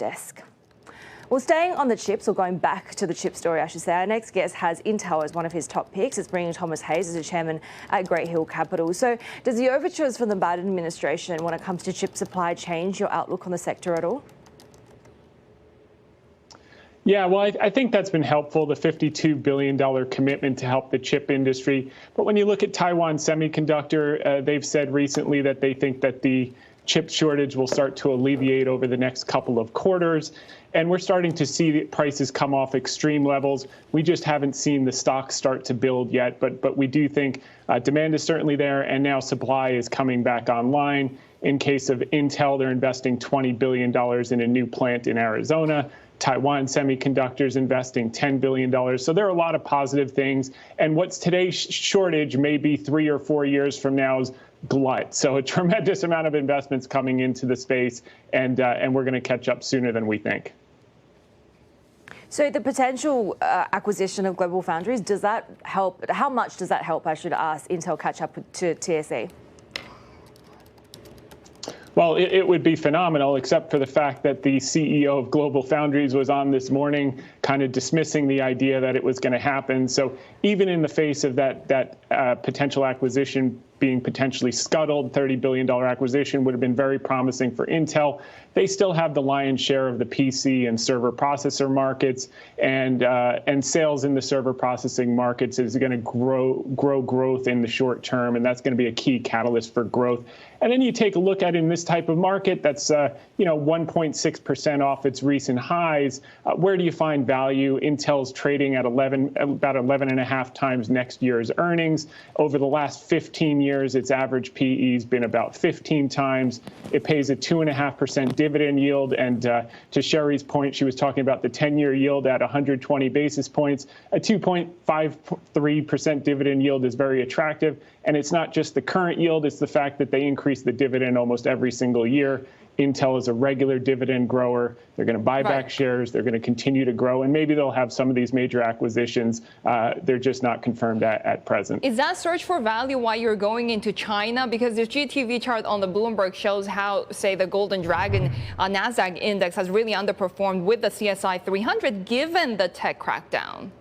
desk. Well, staying on the chips, or going back to the chip story, I should say, our next guest has Intel as one of his top picks. It's bringing Thomas Hayes as a chairman at Great Hill Capital. So does the overtures from the Biden administration when it comes to chip supply change your outlook on the sector at all? Yeah, well, I think that's been helpful, the $52 billion commitment to help the chip industry. But when you look at Taiwan Semiconductor, they've said recently that they think that the chip shortage will start to alleviate over the next couple of quarters. And we're starting to see the prices come off extreme levels. We just haven't seen the stocks start to build yet. But we do think demand is certainly there, and now supply is coming back online. In case of Intel, they're investing $20 billion in a new plant in Arizona. Taiwan Semiconductor's investing $10 billion. So there are a lot of positive things. And what's today's shortage may be 3 or 4 years from now's glut. So a tremendous amount of investments coming into the space, and we're going to catch up sooner than we think. So the potential acquisition of Global Foundries, does that help? How much does that help, I should ask, Intel catch up to TSE? Well, it would be phenomenal, except for the fact that the CEO of Global Foundries was on this morning kind of dismissing the idea that it was going to happen. So even in the face of that potential acquisition being potentially scuttled, $30 billion acquisition would have been very promising for Intel. They still have the lion's share of the PC and server processor markets, and sales in the server processing markets is going to grow growth in the short term, and that's going to be a key catalyst for growth. And then you take a look at in this type of market that's 1.6% off its recent highs. Where do you find value? Intel's trading at about 11.5 times next year's earnings. Over the last 15 years, its average PE has been about 15 times. It pays a 2.5% dividend yield. And to Sherry's point, she was talking about the 10-year yield at 120 basis points. A 2.53% dividend yield is very attractive. And it's not just the current yield, it's the fact that they increase the dividend almost every single year. Intel is a regular dividend grower. They're going to buy back shares. They're going to continue to grow. And maybe they'll have some of these major acquisitions. They're just not confirmed at present. Is that search for value why you're going into China? Because the GTV chart on the Bloomberg shows how, say, the Golden Dragon NASDAQ index has really underperformed with the CSI 300 given the tech crackdown.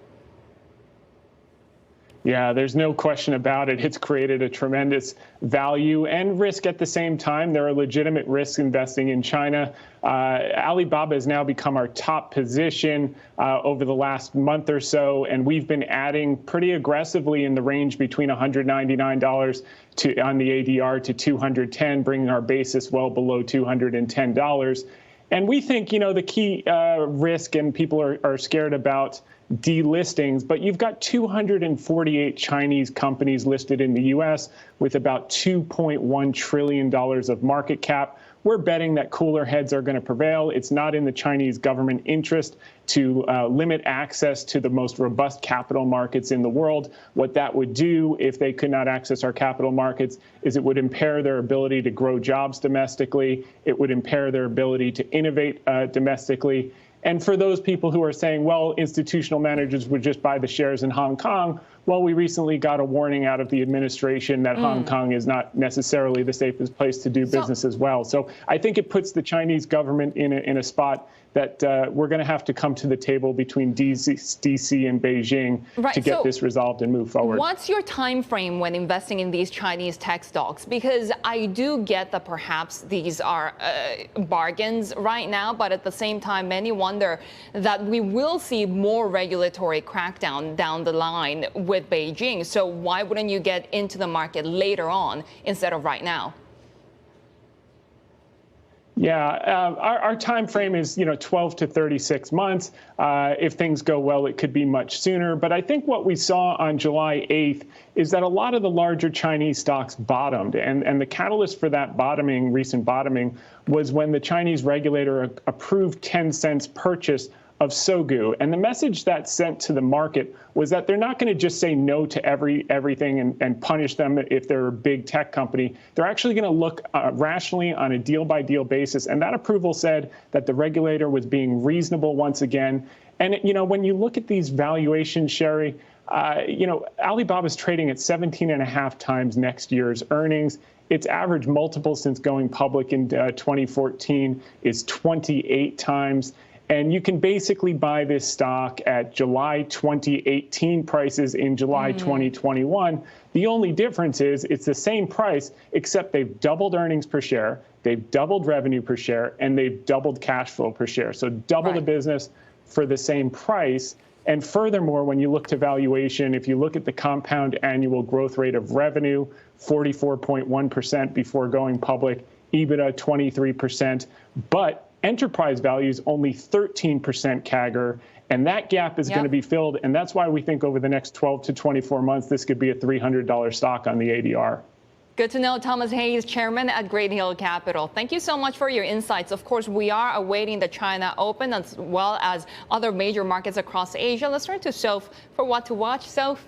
Yeah, there's no question about it. It's created a tremendous value and risk at the same time. There are legitimate risks investing in China. Alibaba has now become our top position over the last month or so, and we've been adding pretty aggressively in the range between $199 on the ADR to $210, bringing our basis well below $210. And we think, the key risk, and people are scared about delistings, but you've got 248 Chinese companies listed in the U.S. with about $2.1 trillion of market cap. We're betting that cooler heads are going to prevail. It's not in the Chinese government interest to limit access to the most robust capital markets in the world. What that would do if they could not access our capital markets is it would impair their ability to grow jobs domestically. It would impair their ability to innovate domestically. And for those people who are saying, well, institutional managers would just buy the shares in Hong Kong, well, we recently got a warning out of the administration that Hong Kong is not necessarily the safest place to do business as well. So I think it puts the Chinese government in a spot that we're going to have to come to the table between DC and Beijing to get this resolved and move forward. What's your time frame when investing in these Chinese tech stocks? Because I do get that perhaps these are bargains right now, but at the same time, many wonder that we will see more regulatory crackdown down the line with Beijing. So why wouldn't you get into the market later on instead of right now? Yeah, our time frame is 12 to 36 months. If things go well, it could be much sooner. But I think what we saw on July 8th is that a lot of the larger Chinese stocks bottomed. And the catalyst for that recent bottoming, was when the Chinese regulator approved Tencent's purchase of Sogu. And the message that sent to the market was that they're not going to just say no to everything and punish them if they're a big tech company. They're actually going to look rationally on a deal-by-deal basis. And that approval said that the regulator was being reasonable once again. And, when you look at these valuations, Sherry, Alibaba's trading at 17.5 times next year's earnings. Its average multiple since going public in 2014 is 28 times. And you can basically buy this stock at July 2018 prices in July 2021. The only difference is it's the same price, except they've doubled earnings per share, they've doubled revenue per share, and they've doubled cash flow per share. So double the business for the same price. And furthermore, when you look to valuation, if you look at the compound annual growth rate of revenue, 44.1% before going public, EBITDA 23%, but enterprise value is only 13% CAGR, and that gap is going to be filled. And that's why we think over the next 12 to 24 months, this could be a $300 stock on the ADR. Good to know. Thomas Hayes, chairman at Great Hill Capital. Thank you so much for your insights. Of course, we are awaiting the China Open as well as other major markets across Asia. Let's turn to Soph for what to watch. Soph?